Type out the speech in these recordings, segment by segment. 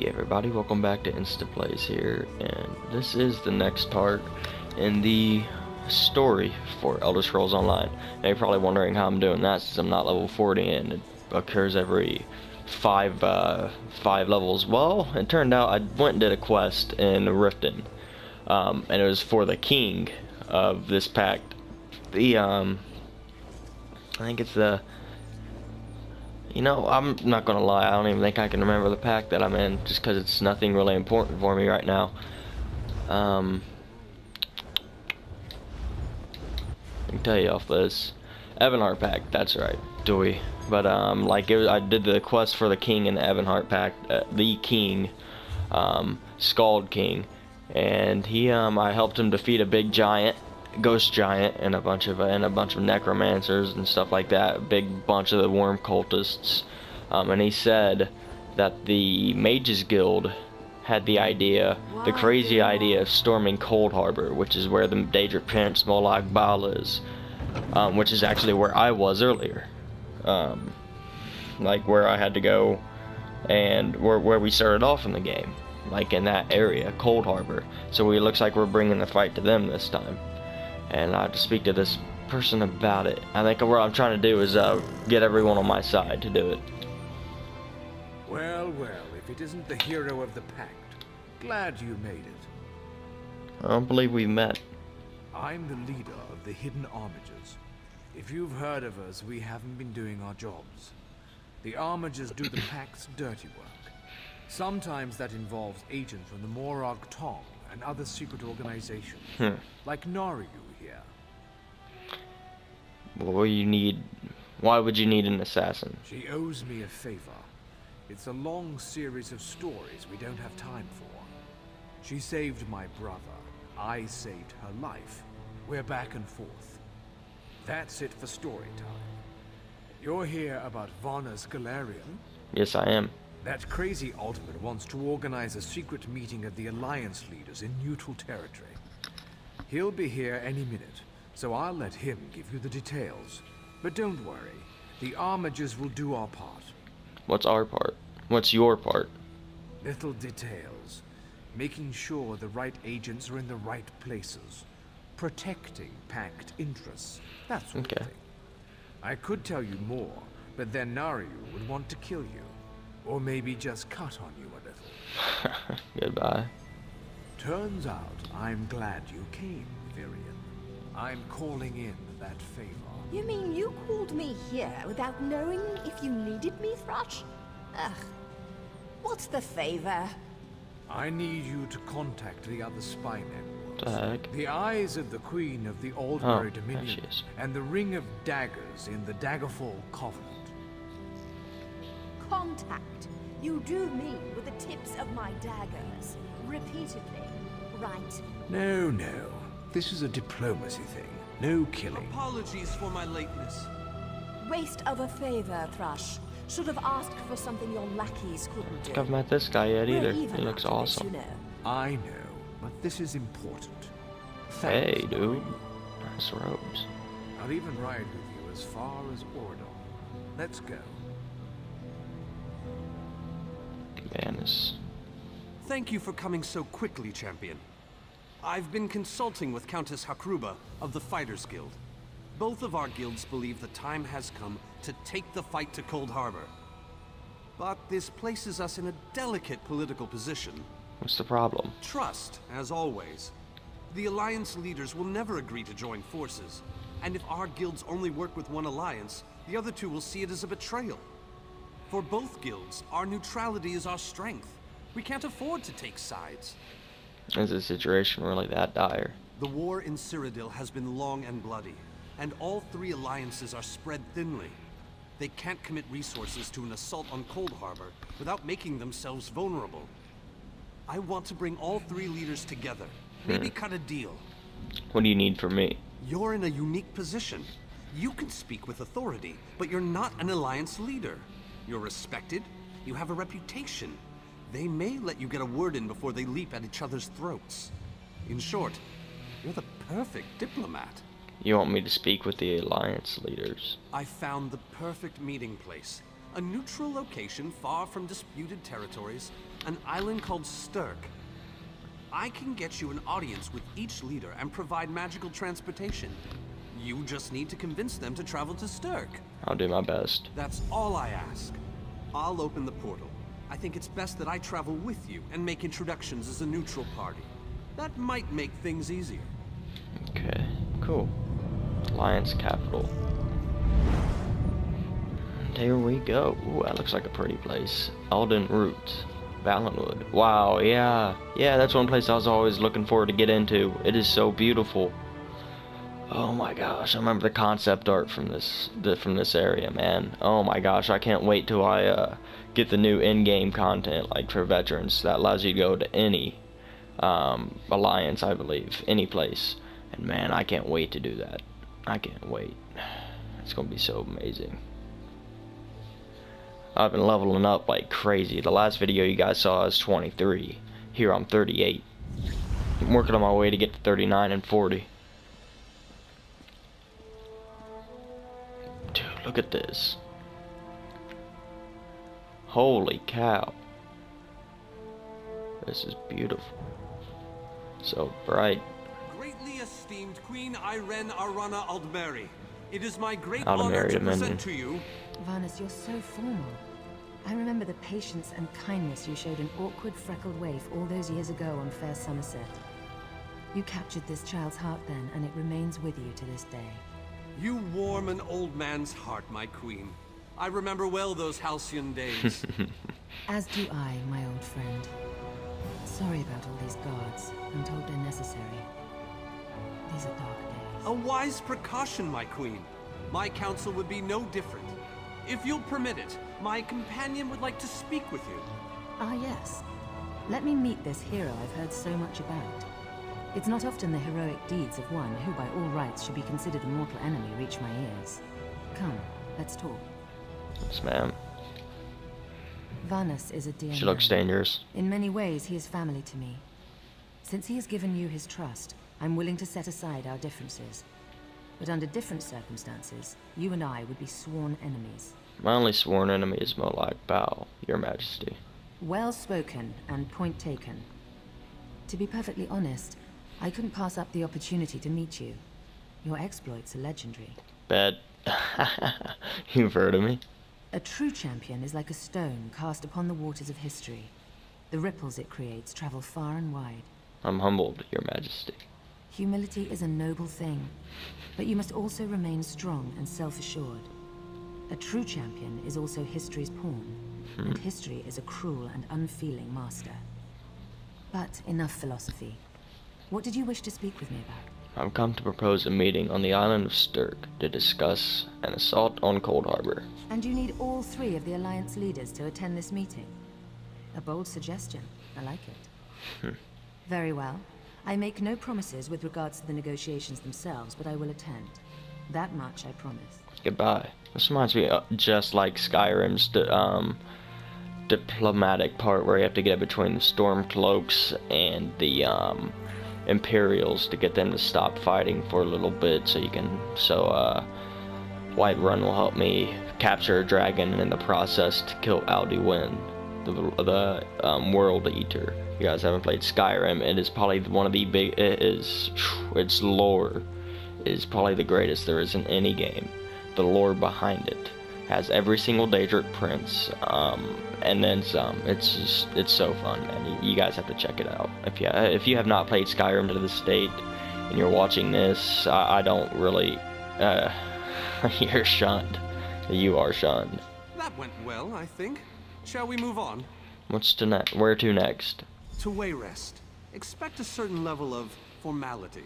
Hey everybody, welcome back to Insta Plays here, and this is the next part in the story for Elder Scrolls Online. Now you're probably wondering how I'm doing that since I'm not level 40 and it occurs every five levels. Well, it turned out I went and did a quest in Riften, and it was for the king of this pact. I think it's the... You know, I'm not gonna lie, I don't even think I can remember the pack that I'm in, just because it's nothing really important for me right now. I can tell you off this. Evanhart pack, that's right, Dewey. But, I did the quest for the king in the Evanhart pack, the king, Scald King. And I helped him defeat a big giant, ghost giant, and a bunch of necromancers and stuff like that, a big bunch of the worm cultists, and he said that the Mages Guild had the crazy idea of storming Cold Harbor, which is where the Daedric Prince Molag Bal is, which is actually where I was earlier, like where I had to go, and where we started off in the game, like in that area, Cold Harbor. So it looks like we're bringing the fight to them this time. And I have to speak to this person about it. I think what I'm trying to do is get everyone on my side to do it. Well, if it isn't the hero of the pact, glad you made it. I don't believe we met. I'm the leader of the Hidden Armigers. If you've heard of us, we haven't been doing our jobs. The Armigers do the pact's dirty work. Sometimes that involves agents from the Morag Tong and other secret organizations, like Naryu here. Why would you need an assassin? She owes me a favor. It's a long series of stories we don't have time for. She saved my brother. I saved her life. We're back and forth. That's it for story time. You're here about Varna's Galarian? Yes, I am. That crazy Ultimate wants to organize a secret meeting of the Alliance leaders in neutral territory. He'll be here any minute, so I'll let him give you the details. But don't worry, the Armigers will do our part. What's our part? What's your part? Little details. Making sure the right agents are in the right places. Protecting pact interests. That sort of thing. I could tell you more, but then Naryu would want to kill you. Or maybe just cut on you a little. Goodbye. Turns out I'm glad you came, Virion. I'm calling in that favor. You mean you called me here without knowing if you needed me, Thrush? Ugh. What's the favor? I need you to contact the other spy networks. The heck? The eyes of the Queen of the Aldbury Dominion, there she is. and the Ring of Daggers in the Daggerfall Covenant. Contact. You drew me with the tips of my daggers. Repeatedly. Right. No. This is a diplomacy thing. No killing. Apologies for my lateness. Waste of a favor, Thrush. Should have asked for something your lackeys couldn't do. I haven't met this guy yet either. We're He even looks after this, awesome. you know. I know, but this is important. Hey, Thanks, dude. Naryu. Nice robes. I'll even ride with you as far as Ordon. Let's go. Vanis. Thank you for coming so quickly, Champion. I've been consulting with Countess Hakruba of the Fighters Guild. Both of our guilds believe the time has come to take the fight to Cold Harbor. But this places us in a delicate political position. What's the problem? Trust, as always. The Alliance leaders will never agree to join forces. And if our guilds only work with one alliance, the other two will see it as a betrayal. For both guilds, our neutrality is our strength. We can't afford to take sides. Is the situation really that dire? The war in Cyrodiil has been long and bloody, and all three alliances are spread thinly. They can't commit resources to an assault on Cold Harbor without making themselves vulnerable. I want to bring all three leaders together, maybe cut a deal. What do you need from me? You're in a unique position. You can speak with authority, but you're not an alliance leader. You're respected, you have a reputation. They may let you get a word in before they leap at each other's throats. In short, you're the perfect diplomat. You want me to speak with the Alliance leaders? I found the perfect meeting place. A neutral location far from disputed territories, an island called Sturk. I can get you an audience with each leader and provide magical transportation. You just need to convince them to travel to Sturk. I'll do my best. That's all I ask. I'll open the portal. I think it's best that I travel with you and make introductions as a neutral party. That might make things easier. Okay, cool. Alliance capital. And here we go. Ooh, that looks like a pretty place. Alden Root. Valenwood. Wow, yeah. Yeah, that's one place I was always looking forward to get into. It is so beautiful. Oh my gosh, I remember the concept art from this area, man. Oh my gosh, I can't wait till I get the new in-game content, like for veterans, that allows you to go to any alliance, I believe, any place. And man, I can't wait to do that. I can't wait. It's gonna be so amazing. I've been leveling up like crazy. The last video you guys saw is 23. Here I'm 38. I'm working on my way to get to 39 and 40. Dude, look at this. Holy cow. This is beautiful. So bright. Greatly esteemed Queen Irene Arana Aldmeri. It is my great Aldmeri honor to Dominion. present to you. Varnus, you're so formal. I remember the patience and kindness you showed an awkward, freckled waif all those years ago on fair Somerset. You captured this child's heart then, and it remains with you to this day. You warm an old man's heart, my queen. I remember well those halcyon days. As do I, my old friend. Sorry about all these guards. I'm told they're necessary. These are dark days. A wise precaution, my queen. My counsel would be no different. If you'll permit it, my companion would like to speak with you. Ah, yes. Let me meet this hero I've heard so much about. It's not often the heroic deeds of one who by all rights should be considered a mortal enemy reach my ears. Come, let's talk. Yes, ma'am. Varnus is a dear She looks man. dangerous. In many ways, he is family to me. Since he has given you his trust, I'm willing to set aside our differences. But under different circumstances, you and I would be sworn enemies. My only sworn enemy is Molak Bao, Your Majesty. Well spoken and point taken. To be perfectly honest, I couldn't pass up the opportunity to meet you. Your exploits are legendary. Bet. You've heard of me. A true champion is like a stone cast upon the waters of history. The ripples it creates travel far and wide. I'm humbled, Your Majesty. Humility is a noble thing, but you must also remain strong and self-assured. A true champion is also history's pawn, and history is a cruel and unfeeling master. But enough philosophy. What did you wish to speak with me about? I've come to propose a meeting on the island of Sturk to discuss an assault on Cold Harbor. And you need all three of the Alliance leaders to attend this meeting. A bold suggestion. I like it. Very well. I make no promises with regards to the negotiations themselves, but I will attend. That much I promise. Goodbye. This reminds me just like Skyrim's diplomatic part where you have to get between the Stormcloaks and the Imperials to get them to stop fighting for a little bit so Whiterun will help me capture a dragon and in the process to kill Alduin, the World Eater. You guys haven't played Skyrim, it is probably one of the its lore is probably the greatest there is in any game. The lore behind it has every single Daedric prince, and then some. It's so fun, man. You guys have to check it out. If you have not played Skyrim to this date, and you're watching this, I don't really, you're shunned. You are shunned. That went well, I think. Shall we move on? Where to next? To Wayrest. Expect a certain level of formality.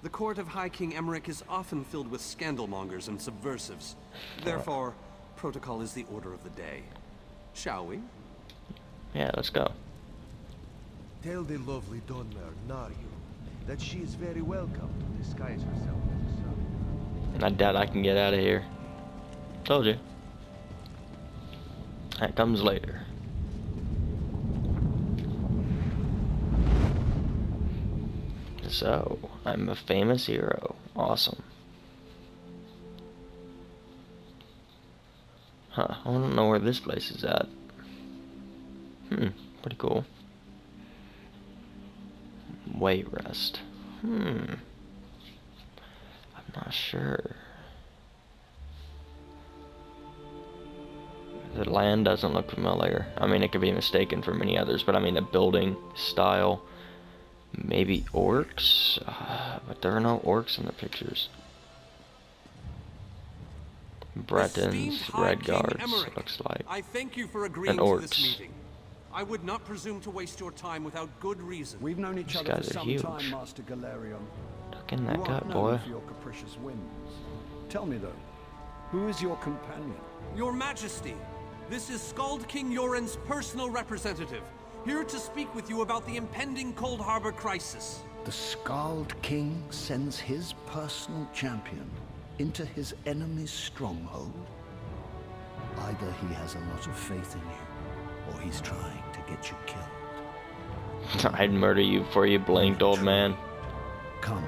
The court of High King Emmerich is often filled with scandalmongers and subversives. Therefore, protocol is the order of the day. Shall we? Yeah, let's go. Tell the lovely Donmer, Naryu, that she is very welcome to disguise herself as a son. I doubt I can get out of here. Told you. That comes later. So, I'm a famous hero. Awesome. Huh, I don't know where this place is at. Pretty cool. Way rest. I'm not sure. The land doesn't look familiar. I mean, it could be mistaken for many others, but I mean the building style. Maybe orcs? But there are no orcs in the pictures. Bretons, Redguards, looks like. I thank you for agreeing and to this orcs. meeting. I would not presume to waste your time without good reason. We've known each These other for guys are some huge. time, Master Galerion. Look in You that aren't gut, known boy. for your capricious whims. Tell me though, who is your companion? Your Majesty, this is Skald King Yoren's personal representative, here to speak with you about the impending Cold Harbor crisis. The Skald King sends his personal champion into his enemy's stronghold. Either he has a lot of faith in you, or he's trying to get you killed. I'd murder you before you blinked, old man. Come,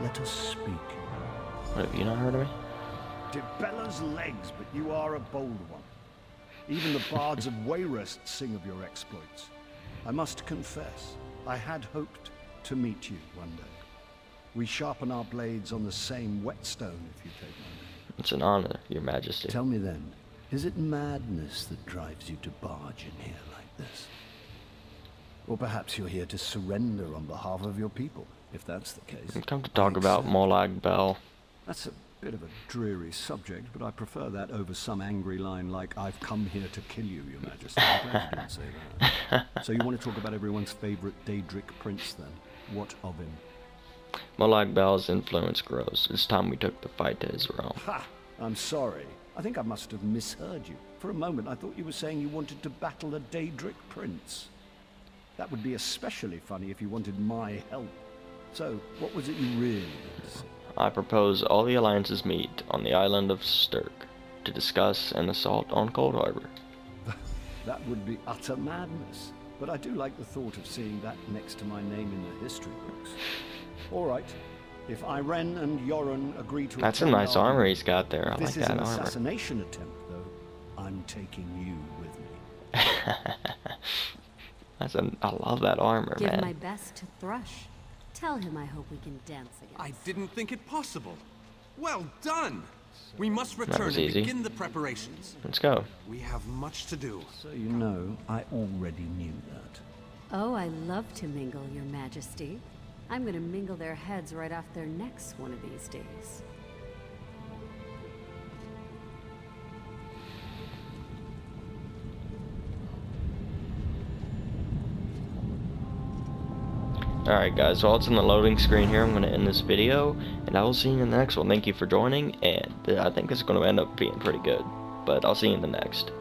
let us speak. What, have you not heard of me? Dibella's legs, but you are a bold one. Even the bards of Wayrest sing of your exploits. I must confess, I had hoped to meet you one day. We sharpen our blades on the same whetstone, if you take my name. It's an honor, Your Majesty. Tell me then, is it madness that drives you to barge in here like this? Or perhaps you're here to surrender on behalf of your people, if that's the case. I've come to talk about Molag Bal. That's a bit of a dreary subject, but I prefer that over some angry line like, "I've come here to kill you, Your Majesty." I'm glad you didn't say that. So you want to talk about everyone's favorite Daedric prince, then? What of him? Molag Bal's influence grows. It's time we took the fight to his realm. Ha! I'm sorry. I think I must have misheard you. For a moment, I thought you were saying you wanted to battle a Daedric prince. That would be especially funny if you wanted my help. So, what was it you really wanted to say? I propose all the alliances meet on the island of Sturk to discuss an assault on Cold Harbor. That would be utter madness. But I do like the thought of seeing that next to my name in the history books. All right. If Irene and Yoren agree to... That's a attend nice our- armor he's got there. I like This is that an armor. assassination attempt, though. I'm taking you with me. I love that armor, Give man. my best to Thrush. Tell him I hope we can dance again. I didn't think it possible. Well done! We must return was and easy. begin the preparations. Let's go. We have much to do. So you know, I already knew that. Oh, I love to mingle, Your Majesty. I'm gonna mingle their heads right off their necks one of these days. Alright guys, while it's in the loading screen here, I'm going to end this video, and I will see you in the next one. Thank you for joining, and I think this is going to end up being pretty good, but I'll see you in the next.